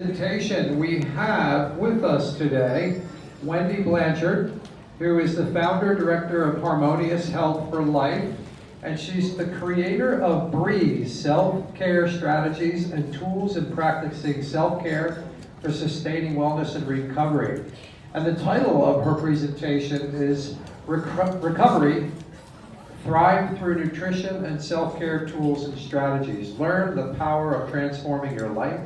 Presentation, we have with us today Wendy Blanchard, who is the founder director of Harmonious Health for Life, and she's the creator of Breeze, self-care strategies and tools in practicing self-care for sustaining wellness and recovery. And the title of her presentation is Recovery, Thrive Through Nutrition and Self-Care Tools and Strategies. Learn the power of transforming your life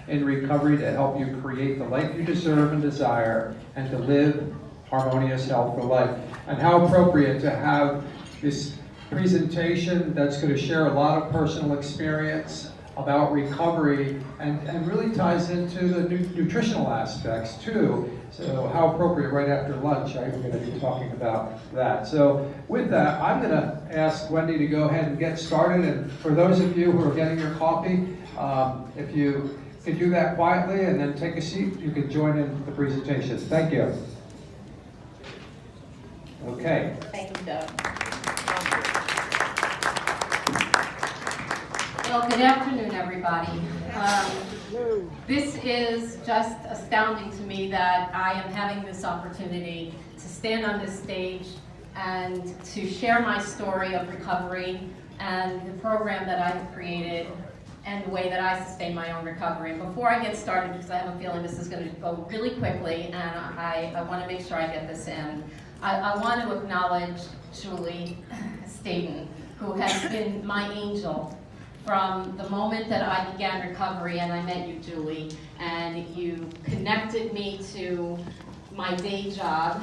in recovery to help you create the life you deserve and desire and to live harmonious health for life. And how appropriate to have this presentation that's going to share a lot of personal experience about recovery and really ties into the nutritional aspects too. So how appropriate right after lunch, we're going to be talking about that. So with that, I'm going to ask Wendy to go ahead and get started. And for those of you who are getting your coffee, if you can do that quietly and then take a seat, you can join in the presentation. Thank you. Okay. Thank you, Doug. Well, good afternoon, everybody. This is just astounding to me that I am having this opportunity to stand on this stage and to share my story of recovery and the program that I've created and the way that I sustain my own recovery. And before I get started, because I have a feeling this is going to go really quickly, and I want to make sure I get this in, I want to acknowledge Julie Staten, who has been my angel from the moment that I began recovery and I met you, Julie, and you connected me to my day job,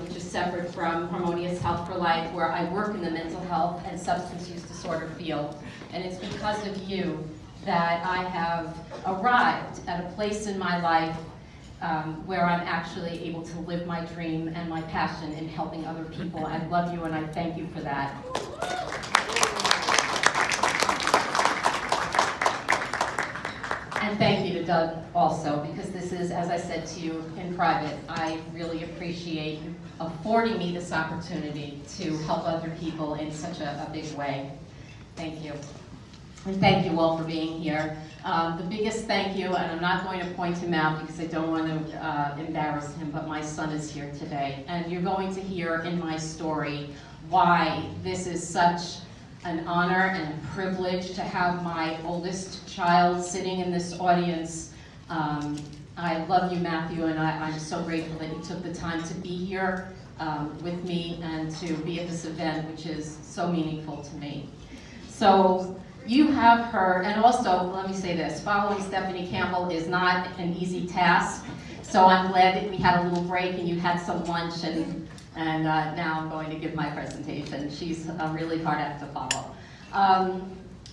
which is separate from Harmonious Health for Life, where I work in the mental health and substance use disorder field. And it's because of you that I have arrived at a place in my life where I'm actually able to live my dream and my passion in helping other people. I love you and I thank you for that. And thank you to Doug also, because this is, as I said to you in private, I really appreciate you affording me this opportunity to help other people in such a big way. Thank you. And thank you all for being here. The biggest thank you, and I'm not going to point him out because I don't want to embarrass him, but my son is here today. And you're going to hear in my story why this is such an honor and a privilege to have my oldest child sitting in this audience. I love you, Matthew, and I'm so grateful that you took the time to be here with me and to be at this event, which is so meaningful to me. So you have heard, and also let me say this, following Stephanie Campbell is not an easy task. So I'm glad that we had a little break and you had some lunch, and now I'm going to give my presentation. She's a really hard act to follow.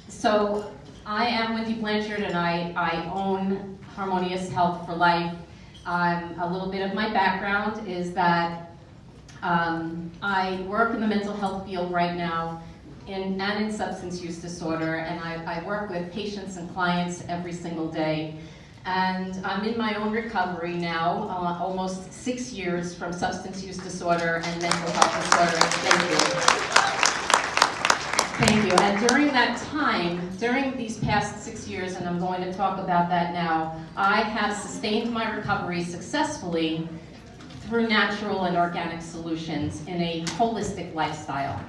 So I am Wendy Blanchard, and I own Harmonious Health for Life. A little bit of my background is that I work in the mental health field right now and in substance use disorder, and I work with patients and clients every single day. And I'm in my own recovery now, almost 6 years from substance use disorder and mental health disorder. Thank you. And during that time, during these past 6 years, and I'm going to talk about that now, I have sustained my recovery successfully through natural and organic solutions in a holistic lifestyle.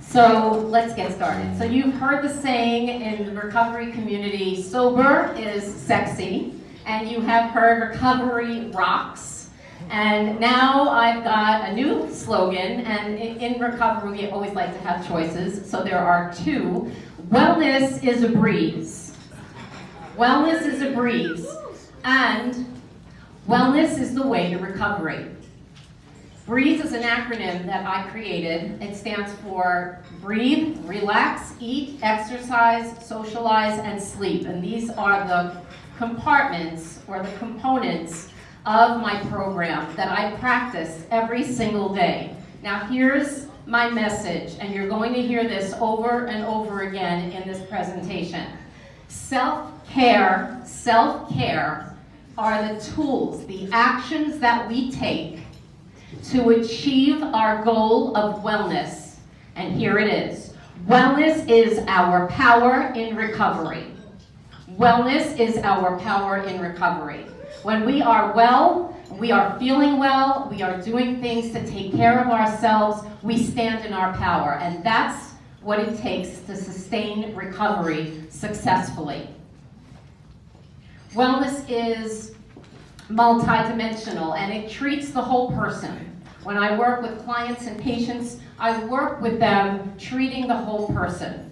So let's get started. So you've heard the saying in the recovery community, sober is sexy, and you have heard recovery rocks. And now I've got a new slogan, and in recovery we always like to have choices, so there are two. Wellness is a breeze. Wellness is a breeze, and wellness is the way to recovery. BREEZE is an acronym that I created. It stands for breathe, relax, eat, exercise, socialize, and sleep. And these are the compartments or the components of my program that I practice every single day. Now here's my message, and you're going to hear this over and over again in this presentation. Self-care are the tools, the actions that we take to achieve our goal of wellness. And here it is. Wellness is our power in recovery. Wellness is our power in recovery. When we are well, we are feeling well, we are doing things to take care of ourselves, we stand in our power, and that's what it takes to sustain recovery successfully. Wellness is multidimensional, and it treats the whole person. When I work with clients and patients, I work with them treating the whole person.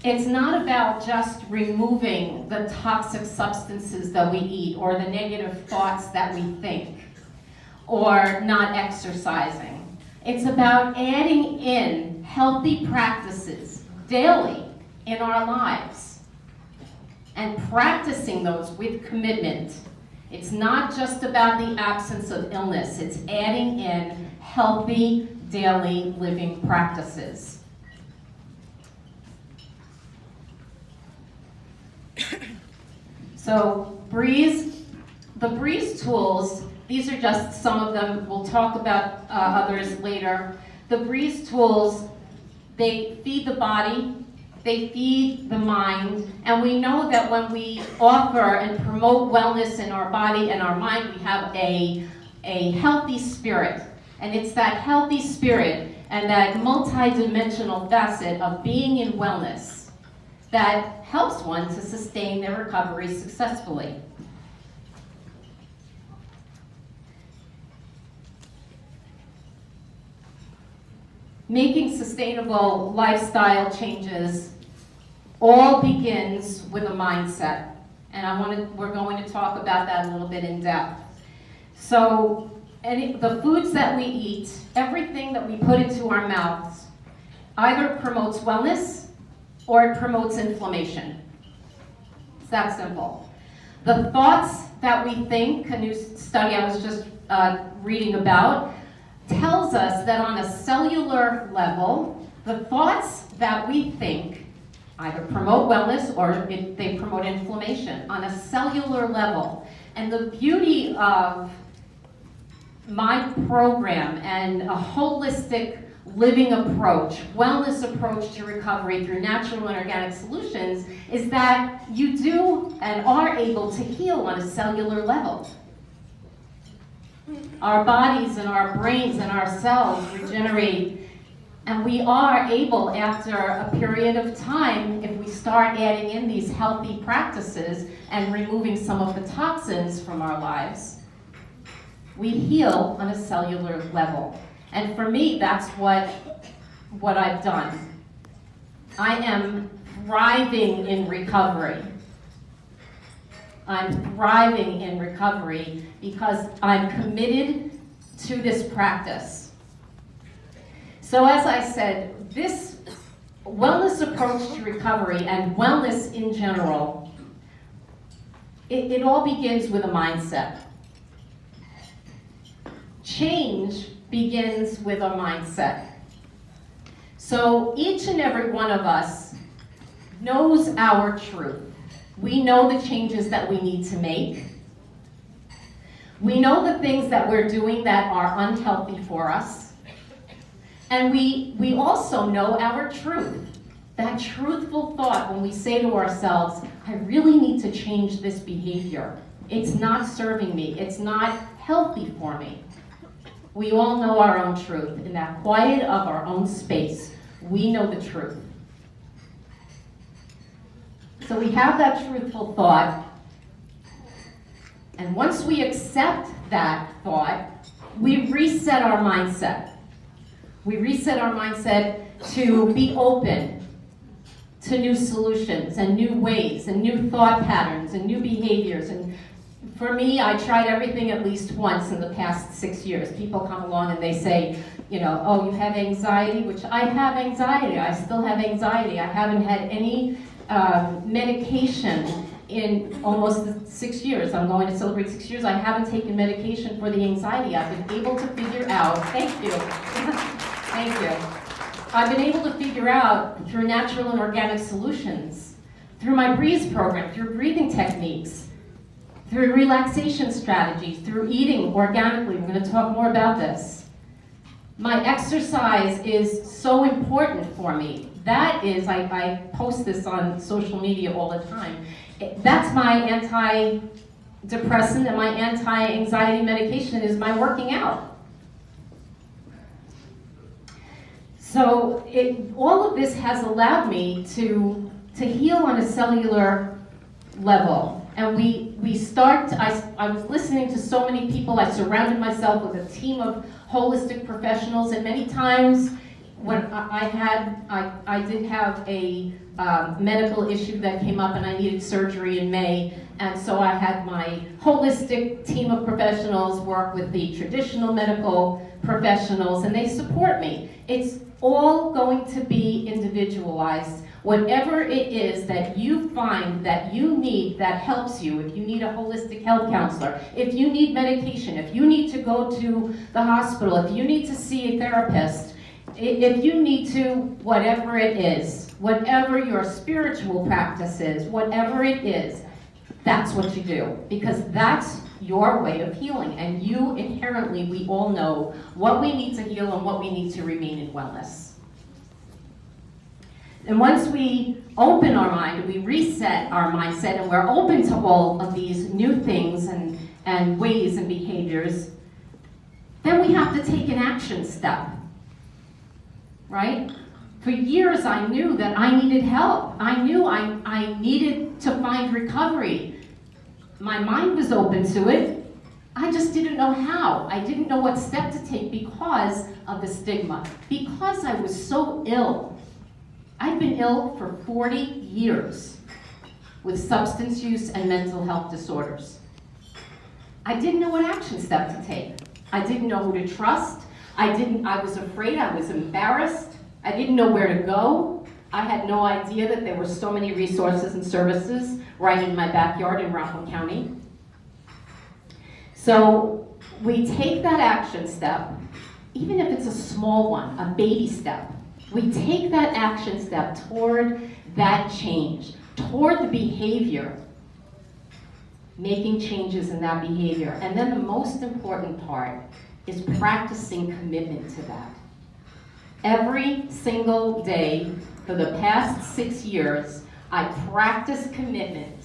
It's not about just removing the toxic substances that we eat or the negative thoughts that we think or not exercising. It's about adding in healthy practices daily in our lives and practicing those with commitment. It's not just about the absence of illness, it's adding in healthy daily living practices. So the Breeze tools, these are just some of them. We'll talk about others later. The Breeze tools, they feed the body, they feed the mind, and we know that when we offer and promote wellness in our body and our mind, we have a healthy spirit. And it's that healthy spirit and that multidimensional facet of being in wellness that helps one to sustain their recovery successfully. Making sustainable lifestyle changes all begins with a mindset, and we're going to talk about that a little bit in depth. So, the foods that we eat, everything that we put into our mouths, either promotes wellness or it promotes inflammation. It's that simple. The thoughts that we think, a new study I was just reading about, tells us that on a cellular level, the thoughts that we think either promote wellness or they promote inflammation on a cellular level. And the beauty of my program and a holistic living approach, wellness approach to recovery through natural and organic solutions is that you do and are able to heal on a cellular level. Our bodies and our brains and our cells regenerate, and we are able, after a period of time, if we start adding in these healthy practices and removing some of the toxins from our lives, we heal on a cellular level. And for me, that's what I've done. I am thriving in recovery. I'm thriving in recovery because I'm committed to this practice. So as I said, this wellness approach to recovery and wellness in general, it all begins with a mindset. Change begins with a mindset. So each and every one of us knows our truth. We know the changes that we need to make. We know the things that we're doing that are unhealthy for us. And we also know our truth. That truthful thought when we say to ourselves, I really need to change this behavior. It's not serving me. It's not healthy for me. We all know our own truth. In that quiet of our own space, we know the truth. So we have that truthful thought, and once we accept that thought, we reset our mindset. We reset our mindset to be open to new solutions and new ways and new thought patterns and new behaviors. And for me, I tried everything at least once in the past 6 years. People come along and they say, oh, you have anxiety, which I have anxiety. I still have anxiety. I haven't had any medication in almost 6 years. I'm going to celebrate 6 years. I haven't taken medication for the anxiety. I've been able to figure out, thank you, thank you. I've been able to figure out through natural and organic solutions, through my Breeze program, through breathing techniques, through relaxation strategies, through eating organically. We're going to talk more about this. My exercise is so important for me. That is, I post this on social media all the time. That's my antidepressant and my anti-anxiety medication is my working out. So all of this has allowed me to heal on a cellular level. And I was listening to so many people. I surrounded myself with a team of holistic professionals, and many times when I did have a medical issue that came up and I needed surgery in May, and so I had my holistic team of professionals work with the traditional medical professionals, and they support me. It's all going to be individualized. Whatever it is that you find that you need that helps you, if you need a holistic health counselor, if you need medication, if you need to go to the hospital, if you need to see a therapist, if you need to, whatever it is, whatever your spiritual practice is, whatever it is, that's what you do, because that's your way of healing. And you inherently, we all know what we need to heal and what we need to remain in wellness. And once we open our mind, we reset our mindset, and we're open to all of these new things and ways and behaviors, then we have to take an action step, right? For years, I knew that I needed help. I knew I needed to find recovery. My mind was open to it. I just didn't know how. I didn't know what step to take because of the stigma, because I was so ill. I've been ill for 40 years with substance use and mental health disorders. I didn't know what action step to take. I didn't know who to trust. I was afraid, I was embarrassed. I didn't know where to go. I had no idea that there were so many resources and services right in my backyard in Rockland County. So we take that action step, even if it's a small one, a baby step. We take that action step toward that change, toward the behavior, making changes in that behavior. And then the most important part is practicing commitment to that. Every single day for the past 6 years, I practice commitment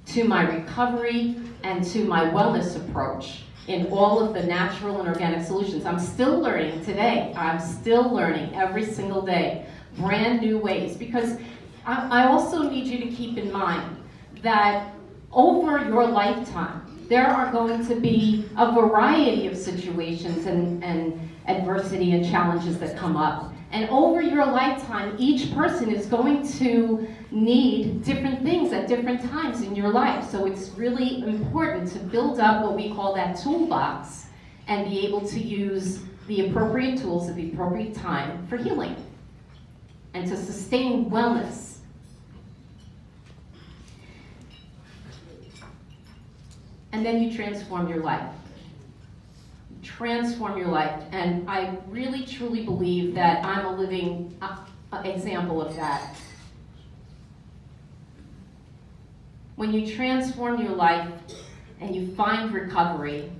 to my recovery and to my wellness approach in all of the natural and organic solutions. I'm still learning today. I'm still learning every single day, brand new ways, because I also need you to keep in mind that over your lifetime, there are going to be a variety of situations and adversity and challenges that come up. And over your lifetime, each person is going to need different things at different times in your life. So it's really important to build up what we call that toolbox and be able to use the appropriate tools at the appropriate time for healing and to sustain wellness. And then you transform your life. Transform your life. And I really truly believe that I'm a living example of that. When you transform your life and you find recovery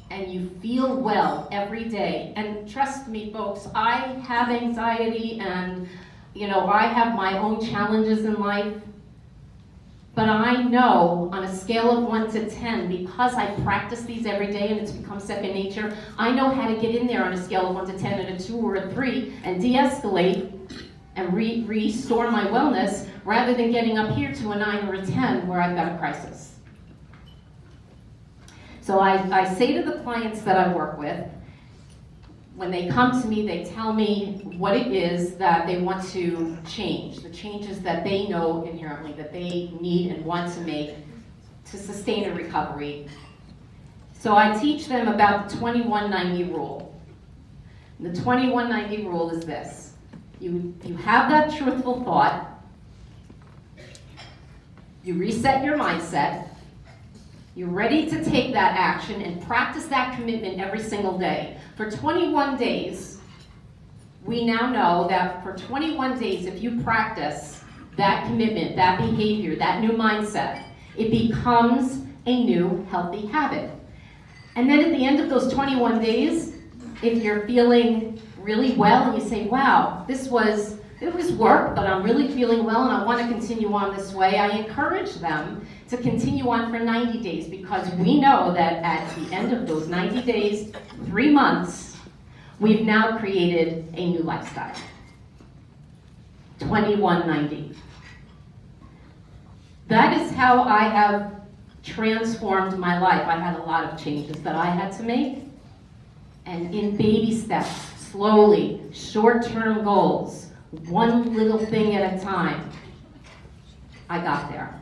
and you feel well every day, and trust me folks, I have anxiety and I have my own challenges in life. But I know on a scale of 1 to 10, because I practice these every day and it's become second nature, I know how to get in there on a scale of 1 to 10 and a 2 or a 3 and de-escalate and restore my wellness rather than getting up here to a 9 or a 10 where I've got a crisis. So I say to the clients that I work with, when they come to me, they tell me what it is that they want to change, the changes that they know inherently that they need and want to make to sustain a recovery. So I teach them about the 21-90 rule. The 21-90 rule is this. You have that truthful thought, you reset your mindset, you're ready to take that action and practice that commitment every single day. For 21 days, we now know that for 21 days, if you practice that commitment, that behavior, that new mindset, it becomes a new healthy habit. And then at the end of those 21 days, if you're feeling really well and you say, wow, this was it was work, but I'm really feeling well and I want to continue on this way, I encourage them to continue on for 90 days because we know that at the end of those 90 days, 3 months, we've now created a new lifestyle. 2190. That is how I have transformed my life. I had a lot of changes that I had to make. And in baby steps, slowly, short-term goals, one little thing at a time, I got there.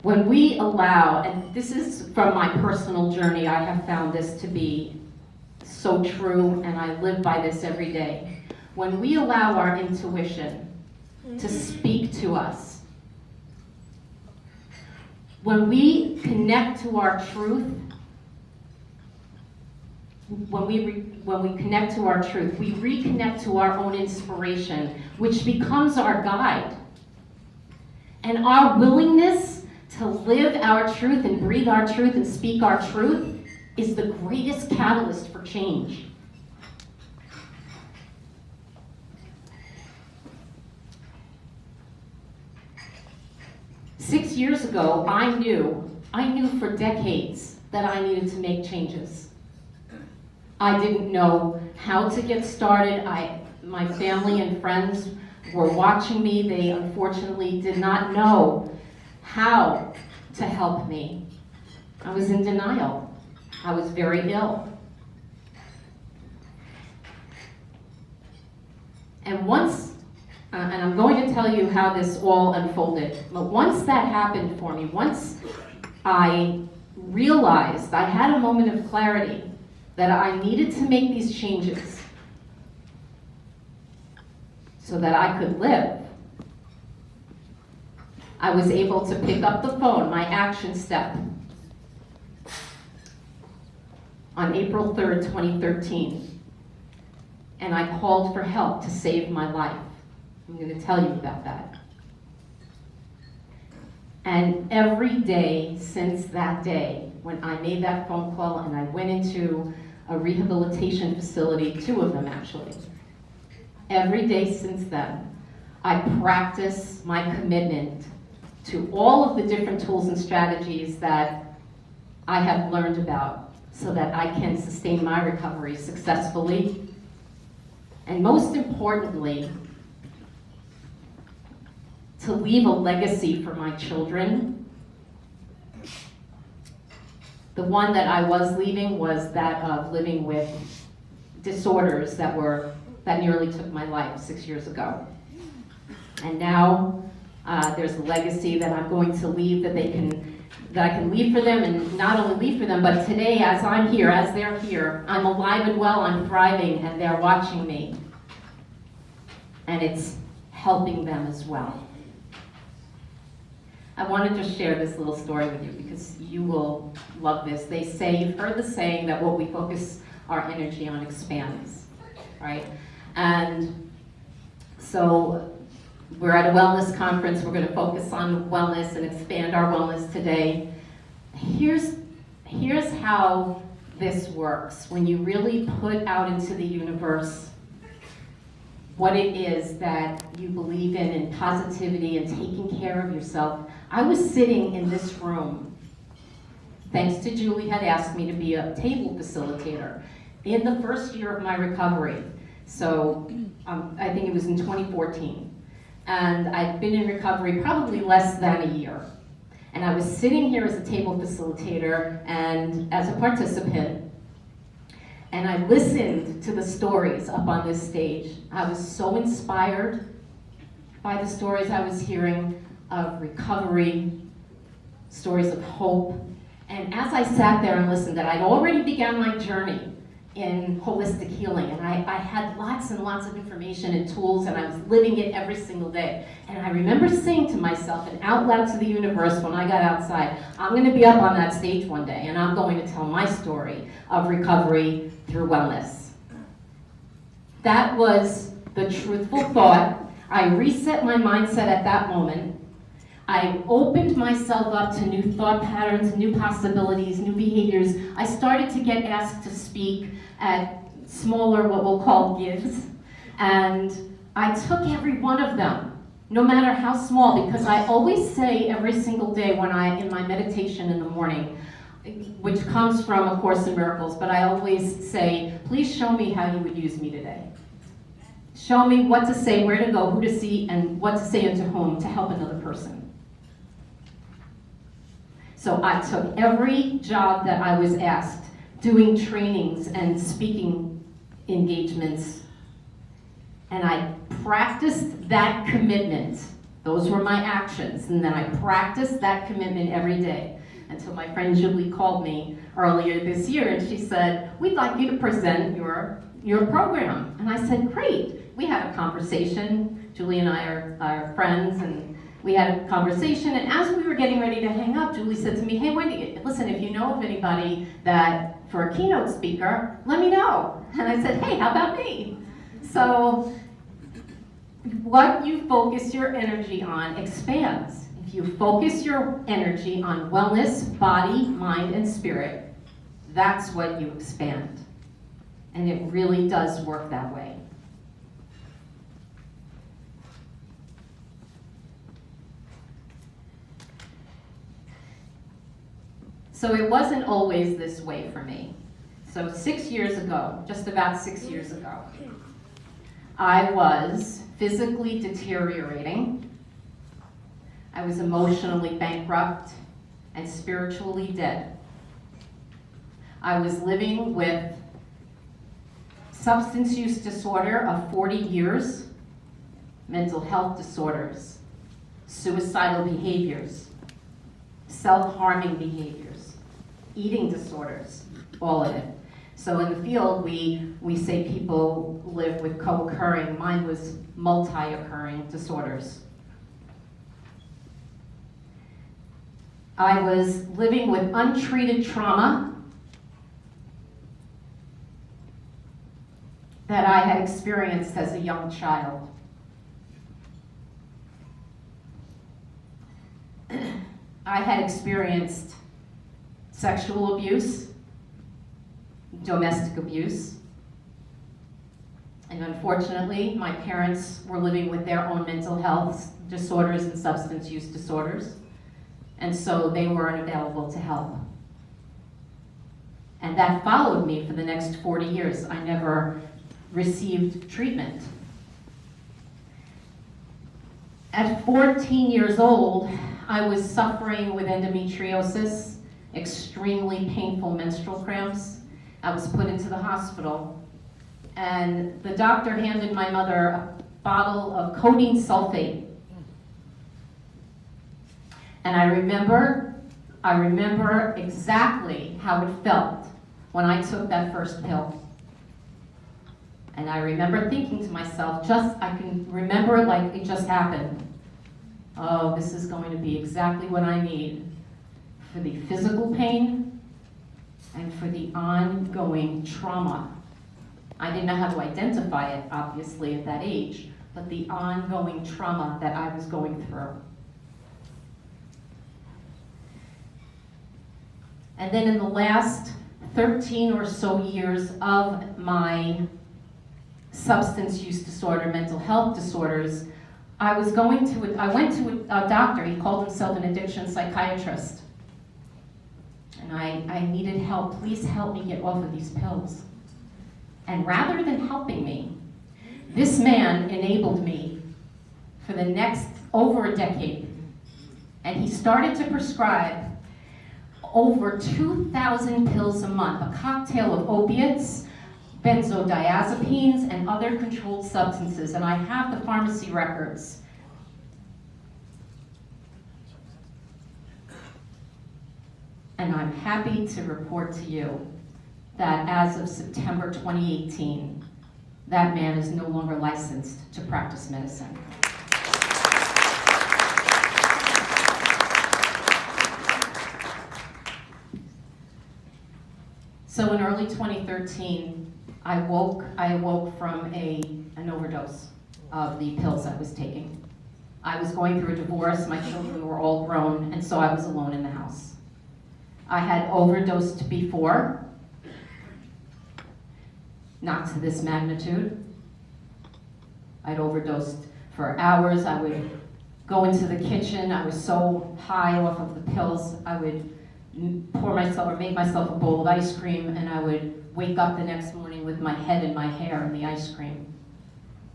When we allow, and this is from my personal journey, I have found this to be so true, and I live by this every day. When we allow our intuition to speak to us, when we connect to our truth, when we connect to our truth, we reconnect to our own inspiration, which becomes our guide. And our willingness to live our truth and breathe our truth and speak our truth is the greatest catalyst for change. Six years ago, I knew for decades that I needed to make changes. I didn't know how to get started. My family and friends were watching me. They unfortunately did not know how to help me. I was in denial. I was very ill. And and I'm going to tell you how this all unfolded, but once that happened for me, once I realized, I had a moment of clarity that I needed to make these changes so that I could live, I was able to pick up the phone, my action step, on April 3rd, 2013, and I called for help to save my life. I'm going to tell you about that. And every day since that day, when I made that phone call and I went into a rehabilitation facility, 2 of them actually, every day since then, I practice my commitment to all of the different tools and strategies that I have learned about so that I can sustain my recovery successfully. And most importantly, to leave a legacy for my children. The one that I was leaving was that of living with disorders that nearly took my life 6 years ago. And now there's a legacy that I'm going to leave that I can leave for them, and not only leave for them, but today as I'm here, as they're here, I'm alive and well, I'm thriving, and they're watching me. And it's helping them as well. I wanted to share this little story with you because you will love this. They say, you've heard the saying that what we focus our energy on expands, right? And so we're at a wellness conference. We're going to focus on wellness and expand our wellness today. Here's how this works. When you really put out into the universe what it is that you believe in positivity and taking care of yourself. I was sitting in this room, thanks to Julie had asked me to be a table facilitator in the first year of my recovery. So I think it was in 2014. And I'd been in recovery probably less than a year. And I was sitting here as a table facilitator and as a participant, and I listened to the stories up on this stage. I was so inspired by the stories I was hearing of recovery, stories of hope. And as I sat there and listened, that I'd already begun my journey in holistic healing, and I had lots and lots of information and tools, and I was living it every single day. And I remember saying to myself and out loud to the universe when I got outside, I'm going to be up on that stage one day, and I'm going to tell my story of recovery through wellness. That was the truthful thought. I reset my mindset at that moment. I opened myself up to new thought patterns, new possibilities, new behaviors. I started to get asked to speak at smaller, what we'll call gigs, and I took every one of them, no matter how small, because I always say every single day when in my meditation in the morning, which comes from A Course in Miracles, but I always say, please show me how you would use me today. Show me what to say, where to go, who to see, and what to say and to whom to help another person. So I took every job that I was asked, doing trainings and speaking engagements, and I practiced that commitment. Those were my actions, and then I practiced that commitment every day until my friend Julie called me earlier this year, and she said, we'd like you to present your program. And I said, great. We had a conversation. Julie and I are friends, and we had a conversation, and as we were getting ready to hang up, Julie said to me, hey Wendy, listen, if you know of anybody that, for a keynote speaker, let me know. And I said, hey, how about me? So, what you focus your energy on expands. If you focus your energy on wellness, body, mind, and spirit, that's what you expand. And it really does work that way. So it wasn't always this way for me. So 6 years ago, just about 6 years ago, I was physically deteriorating. I was emotionally bankrupt and spiritually dead. I was living with substance use disorder of 40 years, mental health disorders, suicidal behaviors, self-harming behaviors, eating disorders, all of it. So in the field, we say people live with co-occurring. Mine was multi-occurring disorders. I was living with untreated trauma that I had experienced as a young child. I had experienced sexual abuse, domestic abuse, and unfortunately, my parents were living with their own mental health disorders and substance use disorders, and so they weren't available to help. And that followed me for the next 40 years. I never received treatment. At 14 years old, I was suffering with endometriosis, extremely painful menstrual cramps. I was put into the hospital, and the doctor handed my mother a bottle of codeine sulfate. And I remember exactly how it felt when I took that first pill. And I remember thinking to myself, I can remember it like it just happened. Oh, this is going to be exactly what I need for the physical pain and for the ongoing trauma. I didn't know how to identify it, obviously, at that age, but the ongoing trauma that I was going through. And then in the last 13 or so years of my substance use disorder, mental health disorders, I went to a doctor. He called himself an addiction psychiatrist. And I needed help. Please help me get off of these pills. And rather than helping me, this man enabled me for the next over a decade. And he started to prescribe over 2,000 pills a month, a cocktail of opiates, benzodiazepines, and other controlled substances. And I have the pharmacy records. And I'm happy to report to you that as of September 2018, that man is no longer licensed to practice medicine. So in early 2013, I awoke from an overdose of the pills I was taking. I was going through a divorce, my children were all grown, and so I was alone in the house. I had overdosed before, not to this magnitude. I'd overdosed for hours. I would go into the kitchen. I was so high off of the pills, I would pour myself or make myself a bowl of ice cream, and I would wake up the next morning with my head and my hair in the ice cream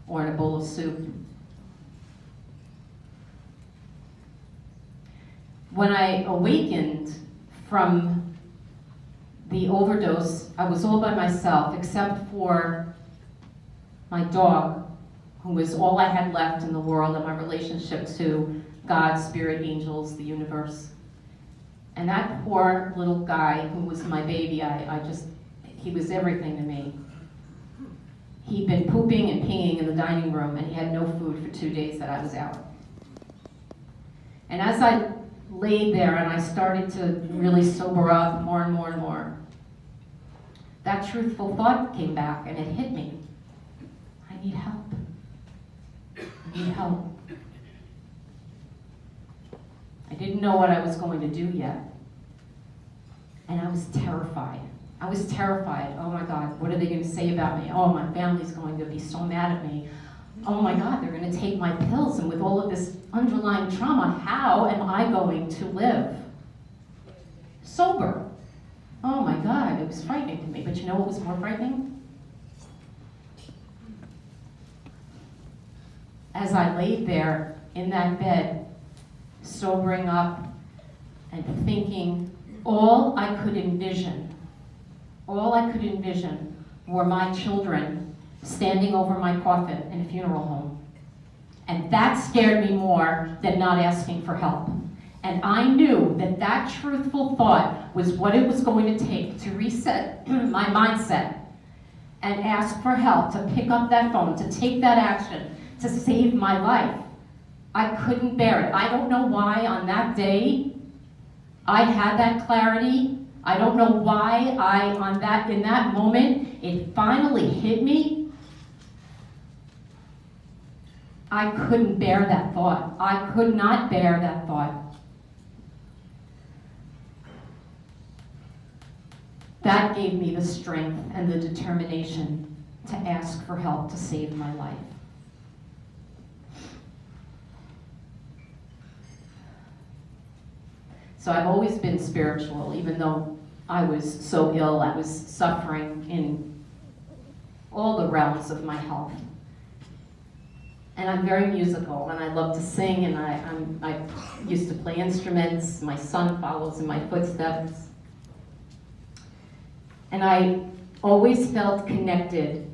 or in a bowl of soup. When I awakened from the overdose, I was all by myself except for my dog, who was all I had left in the world, and my relationship to God, spirit, angels, the universe. And that poor little guy who was my baby, he was everything to me. He'd been pooping and peeing in the dining room, and he had no food for 2 days that I was out. And as I laid there and I started to really sober up more and more and more, that truthful thought came back and it hit me. I need help. I need help. I didn't know what I was going to do yet. And I was terrified. I was terrified. Oh my God, what are they going to say about me? Oh, my family's going to be so mad at me. Oh my God, they're going to take my pills, and with all of this underlying trauma, how am I going to live sober? Oh my God, it was frightening to me. But you know what was more frightening? As I laid there in that bed, sobering up and thinking, all I could envision were my children standing over my coffin in a funeral home. And that scared me more than not asking for help. And I knew that that truthful thought was what it was going to take to reset my mindset and ask for help, to pick up that phone, to take that action, to save my life. I couldn't bear it. I don't know why on that day I had that clarity. I don't know why in that moment, it finally hit me. I couldn't bear that thought. I could not bear that thought. That gave me the strength and the determination to ask for help to save my life. So I've always been spiritual, even though I was so ill. I was suffering in all the realms of my health. And I'm very musical, and I love to sing, and I used to play instruments. My son follows in my footsteps. And I always felt connected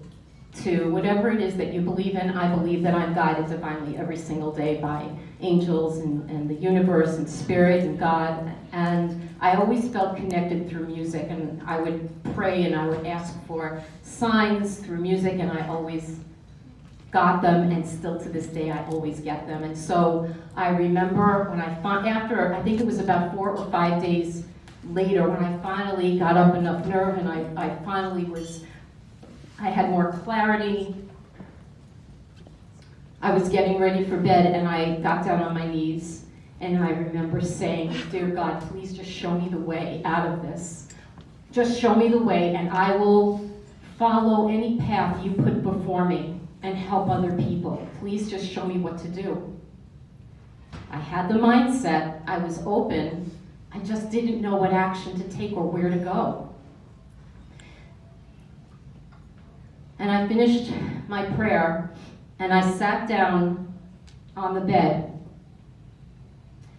to whatever it is that you believe in. I believe that I'm guided divinely every single day by angels and the universe and spirit and God. And I always felt connected through music, and I would pray and I would ask for signs through music, and I always got them, and still to this day I always get them. And so I remember when after I think it was about 4 or 5 days later, when I finally got up enough nerve and I had more clarity. I was getting ready for bed, and I got down on my knees, and I remember saying, "Dear God, please just show me the way out of this. Just show me the way, and I will follow any path you put before me and help other people. Please just show me what to do." I had the mindset, I was open, I just didn't know what action to take or where to go. And I finished my prayer, and I sat down on the bed,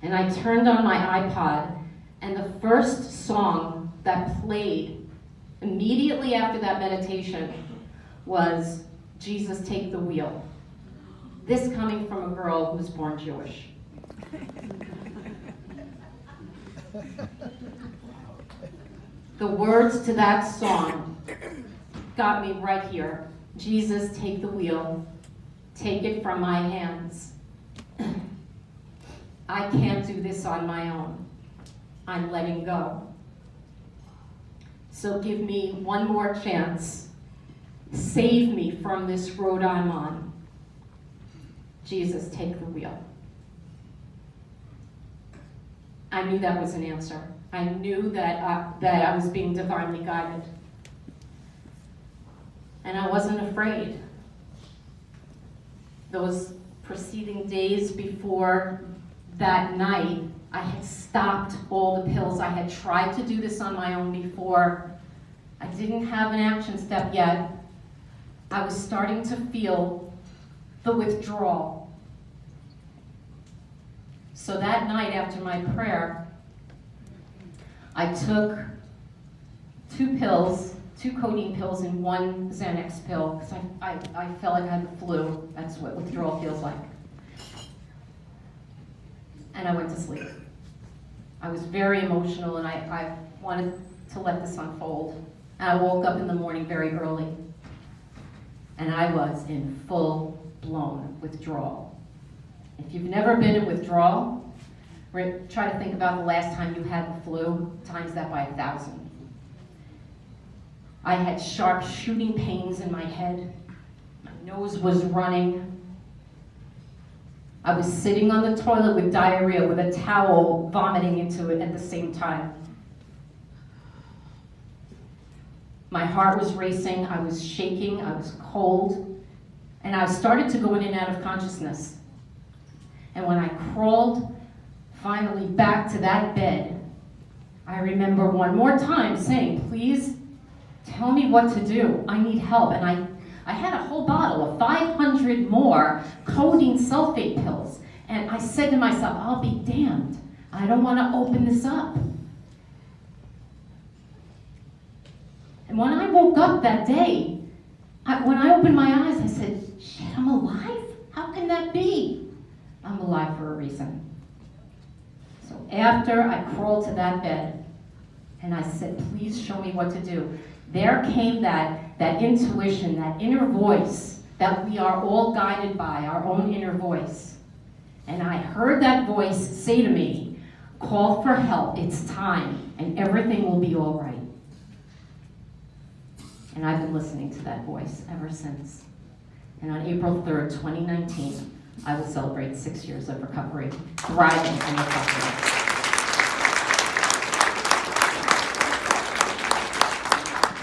and I turned on my iPod, and the first song that played immediately after that meditation was "Jesus, Take the Wheel." This coming from a girl who was born Jewish. The words to that song got me right here. Jesus, take the wheel. Take it from my hands. I can't do this on my own. I'm letting go. So give me one more chance. Save me from this road I'm on. Jesus, take the wheel. I knew that was an answer. I knew that I was being divinely guided. And I wasn't afraid. Those preceding days before that night, I had stopped all the pills. I had tried to do this on my own before. I didn't have an action step yet. I was starting to feel the withdrawal. So that night after my prayer, I took 2 pills, 2 codeine pills and 1 Xanax pill, because I felt like I had the flu. That's what withdrawal feels like. And I went to sleep. I was very emotional, and I wanted to let this unfold. And I woke up in the morning very early, and I was in full-blown withdrawal. If you've never been in withdrawal, try to think about the last time you had the flu, times that by 1,000. I had sharp shooting pains in my head. My nose was running. I was sitting on the toilet with diarrhea, with a towel vomiting into it at the same time. My heart was racing, I was shaking, I was cold, and I started to go in and out of consciousness. And when I crawled finally back to that bed, I remember one more time saying, please tell me what to do. I need help. And I had a whole bottle of 500 more codeine sulfate pills. And I said to myself, I'll be damned. I don't want to open this up. And when I woke up that day, when I opened my eyes, I said, shit, I'm alive? How can that be? I'm alive for a reason. So after I crawled to that bed, and I said, please show me what to do, there came that intuition, that inner voice that we are all guided by, our own inner voice. And I heard that voice say to me, call for help, it's time, and everything will be all right. And I've been listening to that voice ever since. And on April 3rd, 2019, I will celebrate 6 years of recovery, thriving in recovery.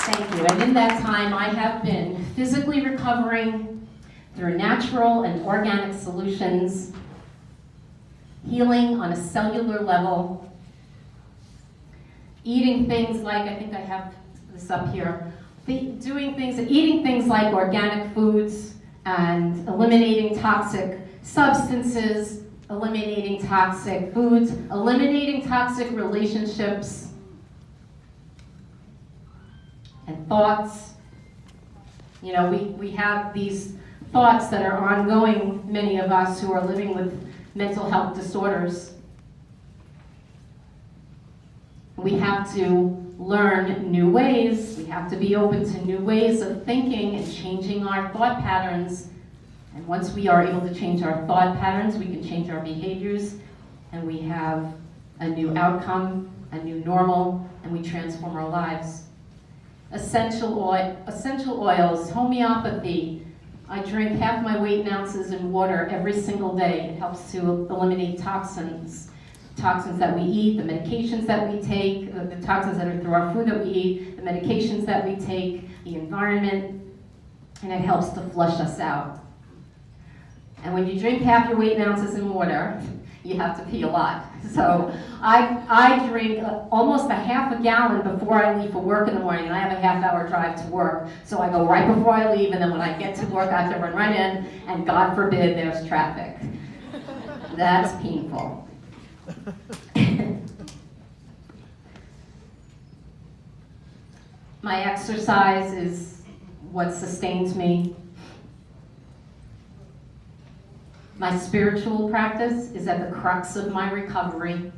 Thank you. And in that time, I have been physically recovering through natural and organic solutions, healing on a cellular level, eating things like, I think I have this up here, eating things like organic foods and eliminating toxic substances, eliminating toxic foods, eliminating toxic relationships and thoughts. You know, we have these thoughts that are ongoing, many of us who are living with mental health disorders. We have to learn new ways. We have to be open to new ways of thinking and changing our thought patterns. And once we are able to change our thought patterns, we can change our behaviors, and we have a new outcome, a new normal, and we transform our lives. Essential oils, homeopathy. I drink half my weight in ounces in water every single day. It helps to eliminate toxins that we eat, the medications that we take, the toxins that are through our food that we eat, the medications that we take, the environment, and it helps to flush us out. And when you drink half your weight in ounces in water, you have to pee a lot. So I drink almost a half a gallon before I leave for work in the morning, and I have a half-hour drive to work. So I go right before I leave, and then when I get to work, I have to run right in, and God forbid there's traffic. That's painful. My exercise is what sustains me. My spiritual practice is at the crux of my recovery.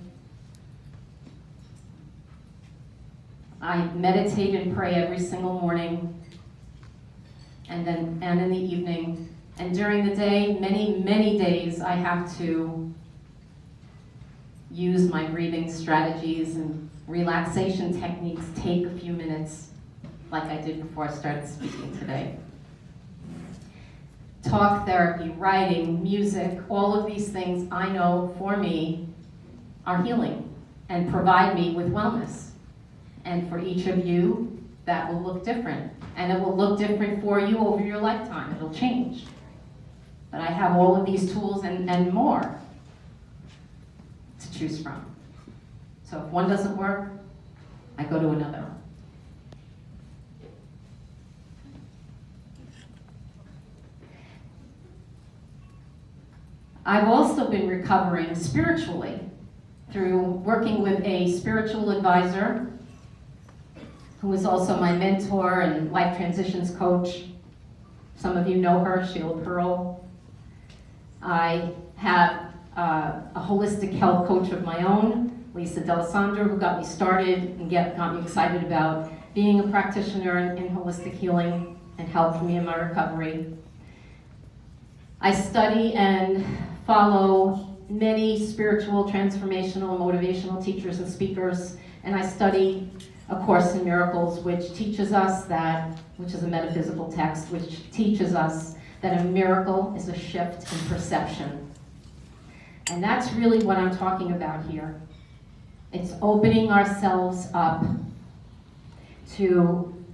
I meditate and pray every single morning, and in the evening. And during the day, many days, I have to use my breathing strategies and relaxation techniques. Take a few minutes, like I did before I started speaking today. Talk therapy, writing, music, all of these things I know for me are healing. and provide me with wellness. And for each of you, that will look different. And it will look different for you over your lifetime. It'll change. But I have all of these tools and more to choose from. So if one doesn't work, I go to another. I've also been recovering spiritually through working with a spiritual advisor who is also my mentor and life transitions coach. Some of you know her, Sheila Pearl. I have a holistic health coach of my own, Lisa D'Alessandro, who got me started and got me excited about being a practitioner in holistic healing and helped me in my recovery. I study and follow many spiritual, transformational, motivational teachers and speakers, and I study A Course in Miracles, which teaches us that, which is a metaphysical text, which teaches us that a miracle is a shift in perception. And that's really what I'm talking about here. It's opening ourselves up to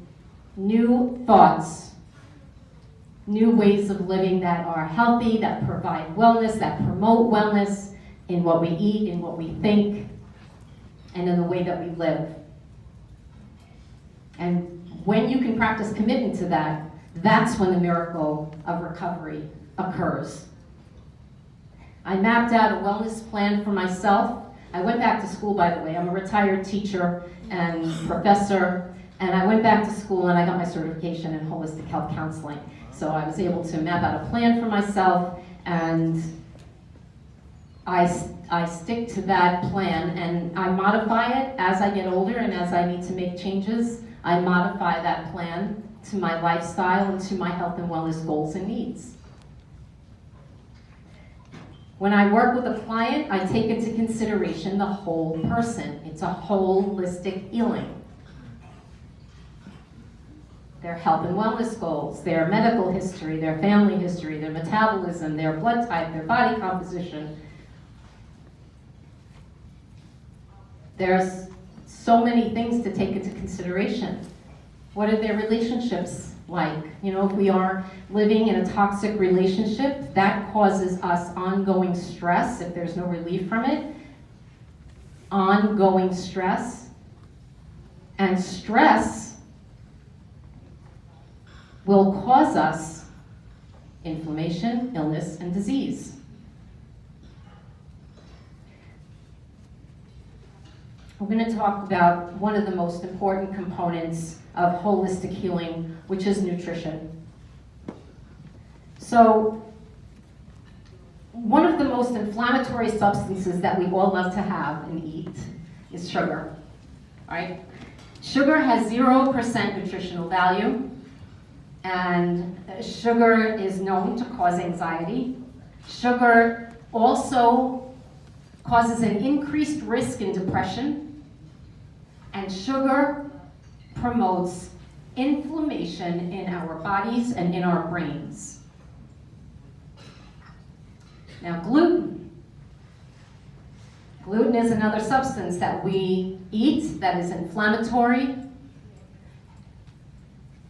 new thoughts, new ways of living that are healthy, that provide wellness, that promote wellness in what we eat, in what we think, and in the way that we live. And when you can practice commitment to that, that's when the miracle of recovery occurs. I mapped out a wellness plan for myself. I went back to school, by the way. I'm a retired teacher and professor, and I went back to school and I got my certification in holistic health counseling. So I was able to map out a plan for myself, and I stick to that plan, and I modify it as I get older and as I need to make changes. I modify that plan to my lifestyle and to my health and wellness goals and needs. When I work with a client, I take into consideration the whole person. It's a holistic healing. Their health and wellness goals, their medical history, their family history, their metabolism, their blood type, their body composition. There's so many things to take into consideration. What are their relationships like? You know, if we are living in a toxic relationship, that causes us ongoing stress if there's no relief from it. Ongoing stress. And stress will cause us inflammation, illness, and disease. We're going to talk about one of the most important components of holistic healing, which is nutrition. So, one of the most inflammatory substances that we all love to have and eat is sugar, right? Sugar has 0% nutritional value, and sugar is known to cause anxiety. Sugar also causes an increased risk in depression. And sugar promotes inflammation in our bodies and in our brains. Now, gluten. Gluten is another substance that we eat that is inflammatory.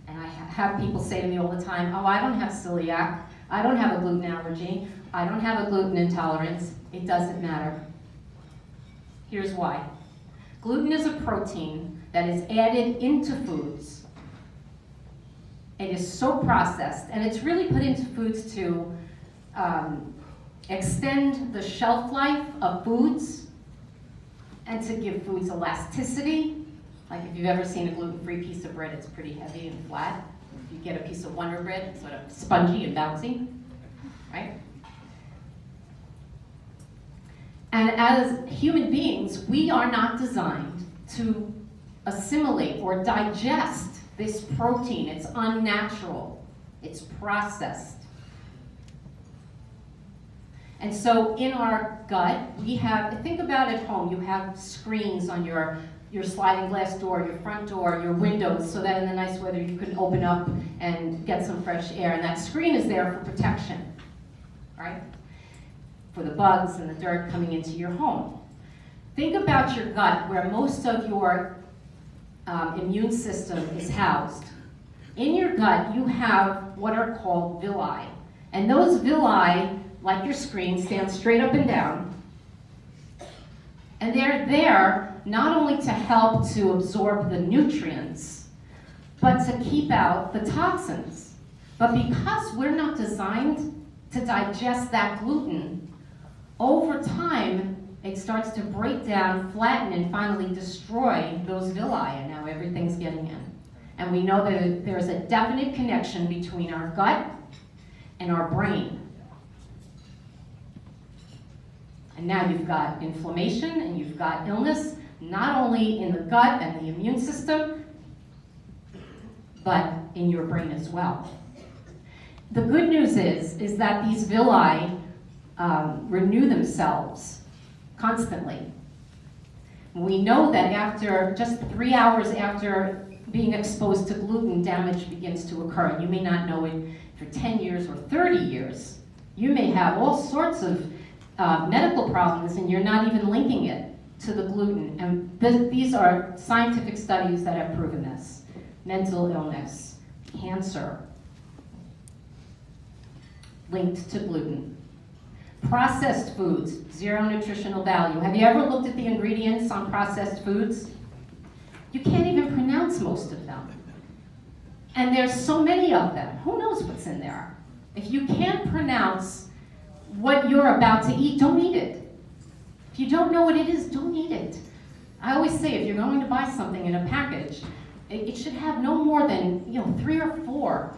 And I have people say to me all the time, oh, I don't have celiac, I don't have a gluten allergy, I don't have a gluten intolerance. It doesn't matter. Here's why. Gluten is a protein that is added into foods. It is so processed, and it's really put into foods to extend the shelf life of foods and to give foods elasticity. Like if you've ever seen a gluten-free piece of bread, it's pretty heavy and flat. If you get a piece of Wonder Bread, it's sort of spongy and bouncy, right? And as human beings, we are not designed to assimilate or digest this protein. It's unnatural. It's processed. And so in our gut, we have, think about at home, you have screens on your sliding glass door, your front door, your windows, so that in the nice weather you can open up and get some fresh air. And that screen is there for protection, right? For the bugs and the dirt coming into your home. Think about your gut, where most of your immune system is housed. In your gut, you have what are called villi. And those villi, like your screen, stand straight up and down. And they're there not only to help to absorb the nutrients, but to keep out the toxins. But because we're not designed to digest that gluten, over time, it starts to break down, flatten, and finally destroy those villi, and now everything's getting in. And we know that there's a definite connection between our gut and our brain. And now you've got inflammation and you've got illness, not only in the gut and the immune system, but in your brain as well. The good news is that these villi renew themselves constantly. We know that after just 3 hours after being exposed to gluten, damage begins to occur. And you may not know it for 10 years or 30 years. You may have all sorts of medical problems and you're not even linking it to the gluten. And these are scientific studies that have proven this. Mental illness, cancer, linked to gluten. Processed foods, zero nutritional value. Have you ever looked at the ingredients on processed foods? You can't even pronounce most of them. And there's so many of them. Who knows what's in there? If you can't pronounce what you're about to eat, don't eat it. If you don't know what it is, don't eat it. I always say if you're going to buy something in a package, it should have no more than 3 or 4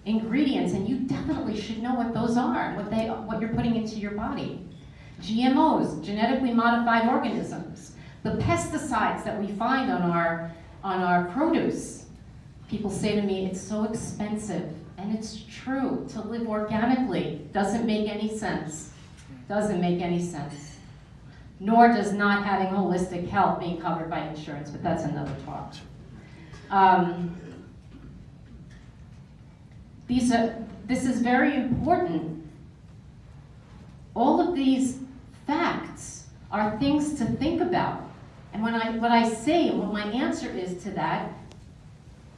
ingredients, and you definitely should know what those are and what you're putting into your body. GMOs, genetically modified organisms, the pesticides that we find on our produce. People say to me, it's so expensive, and it's true. To live organically doesn't make any sense. Doesn't make any sense. Nor does not having holistic health being covered by insurance, but that's another talk. This is very important. All of these facts are things to think about. And what I say and what my answer is to that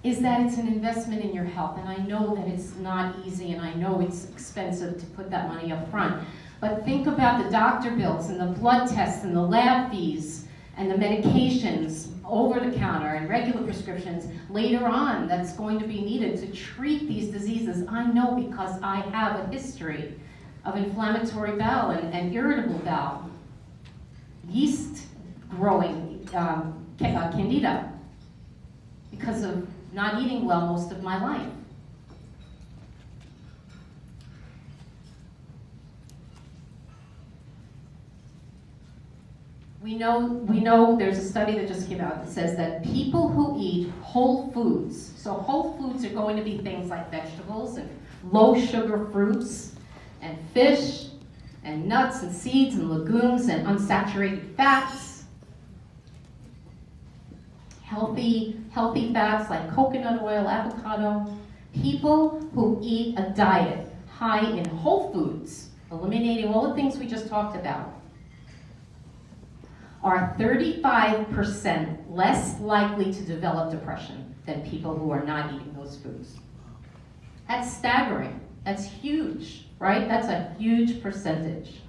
is that it's an investment in your health. And I know that it's not easy, and I know it's expensive to put that money up front. But think about the doctor bills and the blood tests and the lab fees and the medications, over the counter and regular prescriptions later on that's going to be needed to treat these diseases. I know because I have a history of inflammatory bowel and irritable bowel, yeast growing, candida, because of not eating well most of my life. We know there's a study that just came out that says that people who eat whole foods, so whole foods are going to be things like vegetables and low sugar fruits and fish and nuts and seeds and legumes and unsaturated fats, healthy fats like coconut oil, avocado. People who eat a diet high in whole foods, eliminating all the things we just talked about, are 35% less likely to develop depression than people who are not eating those foods. That's staggering. That's huge, right? That's a huge percentage.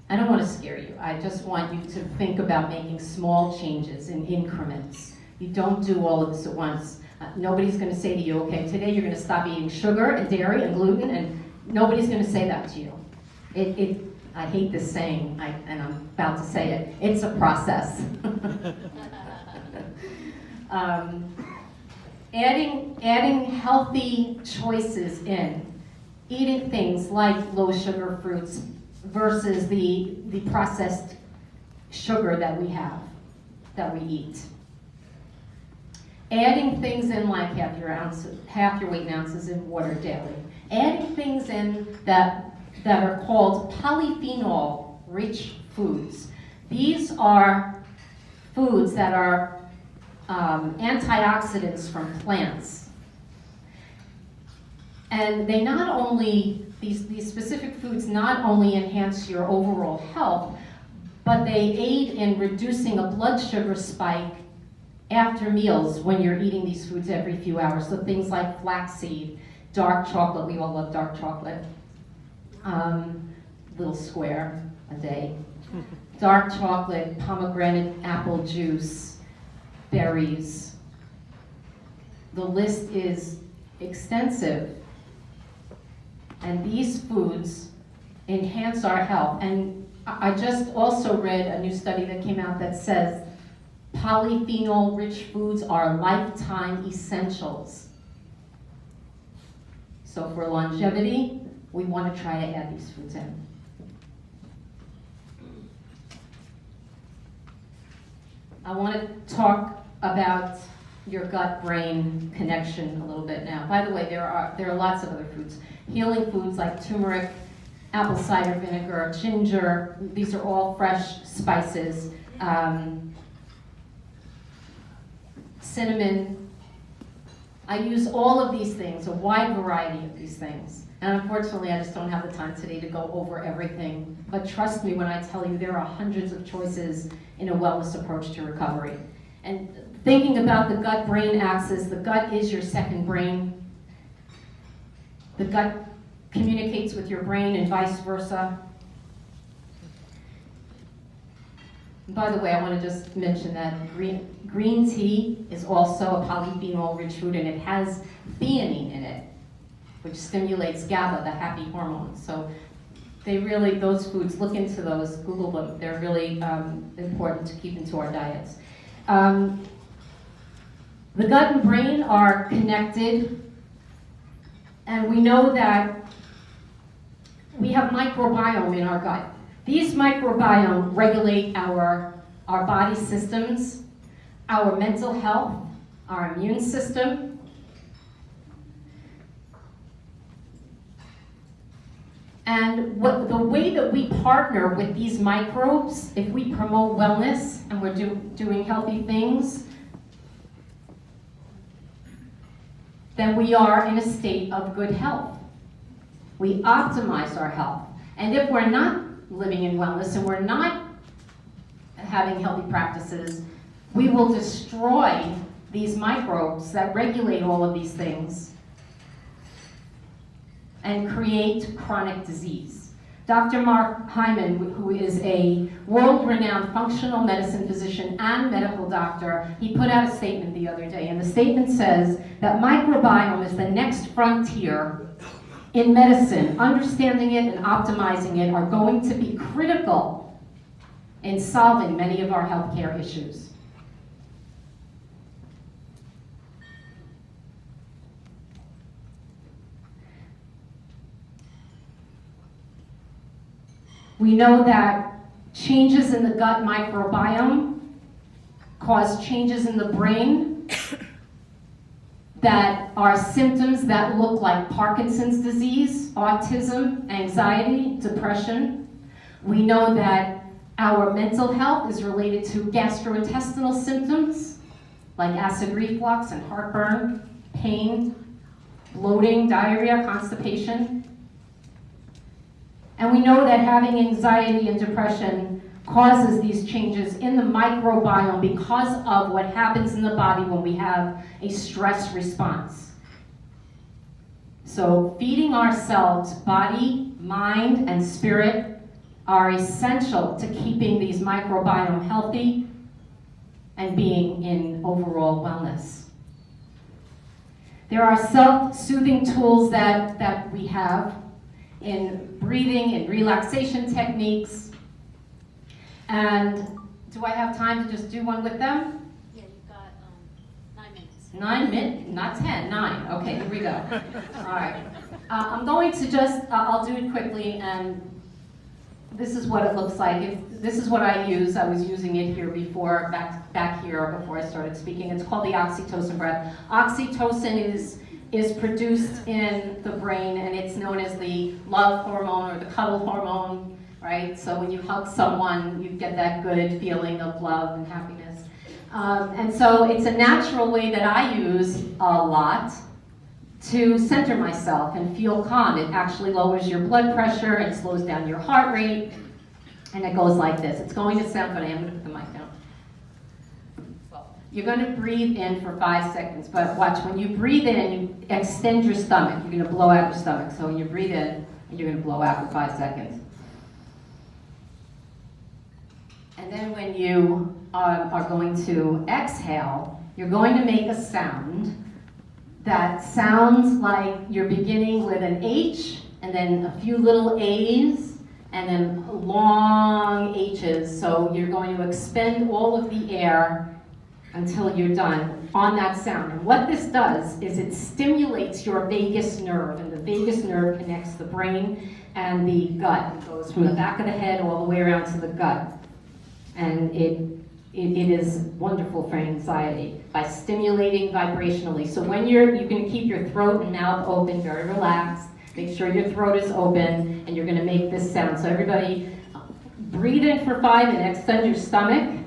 I don't want to scare you. I just want you to think about making small changes in increments. You don't do all of this at once. Nobody's going to say to you, okay, today you're going to stop eating sugar and dairy and gluten, and nobody's going to say that to you. I hate this saying, and I'm about to say it, it's a process. Adding healthy choices in, eating things like low sugar fruits versus the processed sugar that we eat. Adding things in like half your weight in ounces in water daily. Adding things in that are called polyphenol-rich foods. These are foods that are antioxidants from plants. And they not only, these specific foods not only enhance your overall health, but they aid in reducing a blood sugar spike after meals when you're eating these foods every few hours. So things like flaxseed, dark chocolate, we all love dark chocolate, little square a day, dark chocolate, pomegranate apple juice, berries. The list is extensive. And these foods enhance our health. And I just also read a new study that came out that says polyphenol-rich foods are lifetime essentials. So for longevity, we want to try to add these foods in. I want to talk about your gut-brain connection a little bit now. By the way, there are lots of other foods. Healing foods like turmeric, apple cider vinegar, ginger. These are all fresh spices. Cinnamon. I use all of these things, a wide variety of these things. And unfortunately, I just don't have the time today to go over everything. But trust me when I tell you there are hundreds of choices in a wellness approach to recovery. And thinking about the gut-brain axis, the gut is your second brain. The gut communicates with your brain and vice versa. And by the way, I want to just mention that green tea is also a polyphenol-rich food, and it has theanine in it, which stimulates GABA, the happy hormone. So those foods, look into those, Google them. They're really important to keep into our diets. The gut and brain are connected, and we know that we have microbiome in our gut. These microbiome regulate our body systems, our mental health, our immune system. And the way that we partner with these microbes, if we promote wellness and we're doing healthy things, then we are in a state of good health. We optimize our health. And if we're not living in wellness and we're not having healthy practices, we will destroy these microbes that regulate all of these things and create chronic disease. Dr. Mark Hyman, who is a world-renowned functional medicine physician and medical doctor, he put out a statement the other day, and the statement says that microbiome is the next frontier in medicine. Understanding it and optimizing it are going to be critical in solving many of our healthcare issues. We know that changes in the gut microbiome cause changes in the brain that are symptoms that look like Parkinson's disease, autism, anxiety, depression. We know that our mental health is related to gastrointestinal symptoms like acid reflux and heartburn, pain, bloating, diarrhea, constipation. And we know that having anxiety and depression causes these changes in the microbiome because of what happens in the body when we have a stress response. So feeding ourselves, body, mind, and spirit, are essential to keeping these microbiome healthy and being in overall wellness. There are self-soothing tools that we have in breathing and relaxation techniques. And do I have time to just do one with them? Yeah, you've got 9 minutes. 9 minutes, not 10, 9. Okay, here we go. All right. I'm going to just, I'll do it quickly, and this is what it looks like. This is what I use. I was using it here before, back here before I started speaking. It's called the oxytocin breath. Oxytocin is produced in the brain, and it's known as the love hormone or the cuddle hormone, right? So when you hug someone, you get that good feeling of love and happiness. And so it's a natural way that I use a lot to center myself and feel calm. It actually lowers your blood pressure, it slows down your heart rate, And it goes like this. It's going to sound funny. I'm going to put the mic down. You're going to breathe in for 5 seconds, but watch, when you breathe in, you extend your stomach. You're going to blow out your stomach. So when you breathe in, you're going to blow out for 5 seconds. And then when you are going to exhale, you're going to make a sound that sounds like you're beginning with an H, and then a few little A's, and then long H's. So you're going to expend all of the air until you're done on that sound. And what this does is it stimulates your vagus nerve, and the vagus nerve connects the brain and the gut. It goes from the back of the head all the way around to the gut. And it is wonderful for anxiety by stimulating vibrationally. So when you're going to keep your throat and mouth open, very relaxed. Make sure your throat is open, and you're going to make this sound. So everybody, breathe in for 5 and extend your stomach.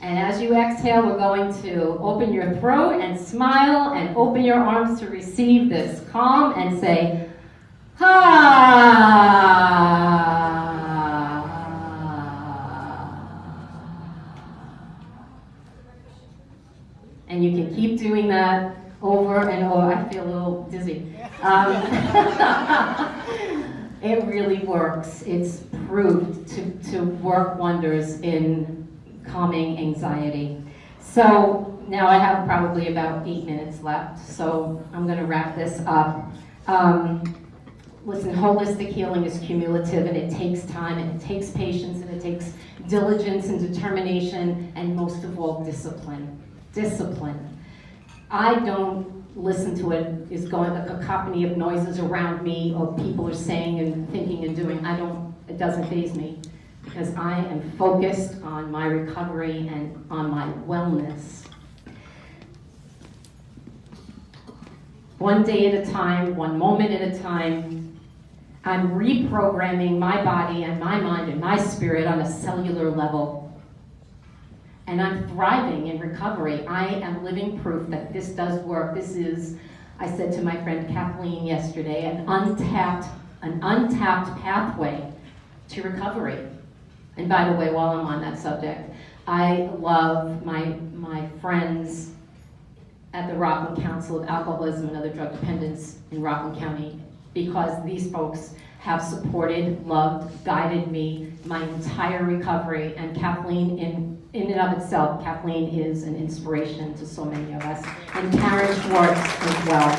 And as you exhale, we're going to open your throat and smile and open your arms to receive this calm and say, ha. And you can keep doing that over and over. I feel a little dizzy. It really works. It's proved to work wonders in calming anxiety. So now I have probably about 8 minutes left, so I'm going to wrap this up. Listen, holistic healing is cumulative, and it takes time, and it takes patience, and it takes diligence and determination, and most of all, discipline. Discipline. I don't listen to it is going a cacophony of noises around me, or people are saying and thinking and doing. It doesn't faze me, because I am focused on my recovery and on my wellness. One day at a time, one moment at a time, I'm reprogramming my body and my mind and my spirit on a cellular level. And I'm thriving in recovery. I am living proof that this does work. This is, I said to my friend Kathleen yesterday, an untapped pathway to recovery. And by the way, while I'm on that subject, I love my friends at the Rockland Council of Alcoholism and Other Drug Dependence in Rockland County, because these folks have supported, loved, guided me my entire recovery. And Kathleen, in and of itself, Kathleen is an inspiration to so many of us. And Karen Schwartz as well.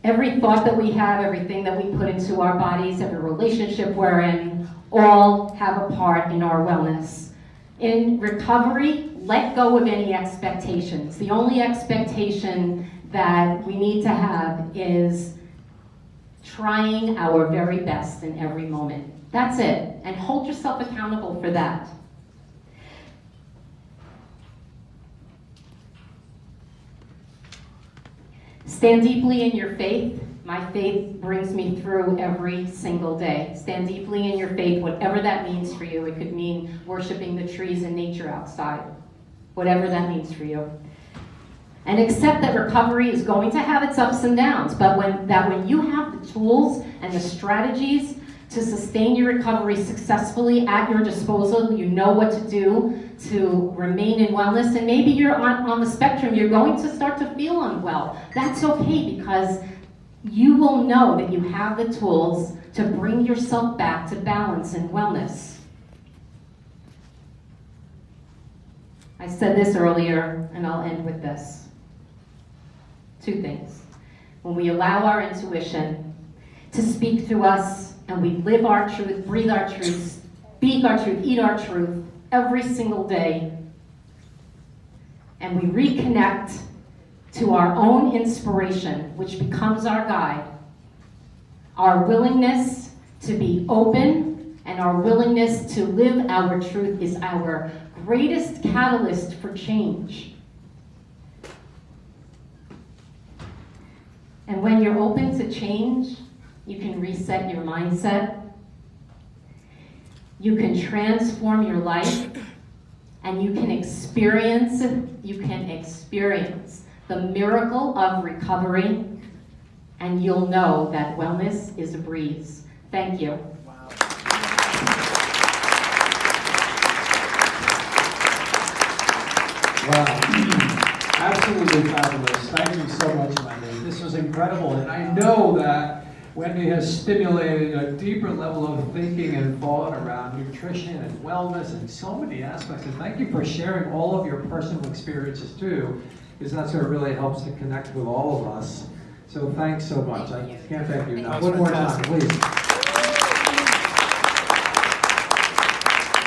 Every thought that we have, everything that we put into our bodies, every relationship we're in, all have a part in our wellness. In recovery, let go of any expectations. The only expectation that we need to have is trying our very best in every moment. That's it. And hold yourself accountable for that. Stand deeply in your faith. My faith brings me through every single day. Stand deeply in your faith, whatever that means for you. It could mean worshiping the trees and nature outside, whatever that means for you. And accept that recovery is going to have its ups and downs, but when you have the tools and the strategies to sustain your recovery successfully at your disposal, you know what to do to remain in wellness. And maybe you're on the spectrum, you're going to start to feel unwell. That's okay, because you will know that you have the tools to bring yourself back to balance and wellness. I said this earlier, and I'll end with this. 2 things. When we allow our intuition to speak through us, and we live our truth, breathe our truth, speak our truth, eat our truth every single day, and we reconnect to our own inspiration, which becomes our guide, our willingness to be open and our willingness to live our truth is our greatest catalyst for change. And when you're open to change, you can reset your mindset, you can transform your life, and you can experience the miracle of recovery and you'll know that wellness is a breeze. Thank you. Wow. Absolutely fabulous. Thank you so much, Wendy. This was incredible, and I know that Wendy has stimulated a deeper level of thinking and thought around nutrition and wellness and so many aspects. And thank you for sharing all of your personal experiences too, because that's what really helps to connect with all of us. So thanks so much. I can't thank you enough. One more time, please.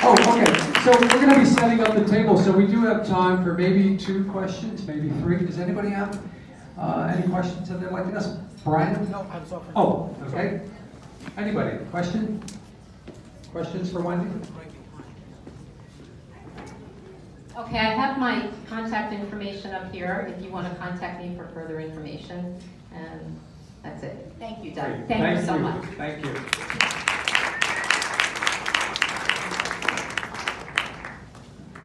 Oh, okay. So we're going to be setting up the table. So we do have time for maybe 2 questions, maybe 3. Does anybody have any questions that they'd like to ask? Brian? No, I'm sorry. Oh, okay. Anybody? Question? Questions for Wendy? Okay, I have my contact information up here if you want to contact me for further information. And that's it. Thank you, Doug. Great. Thank you so much. Thank you.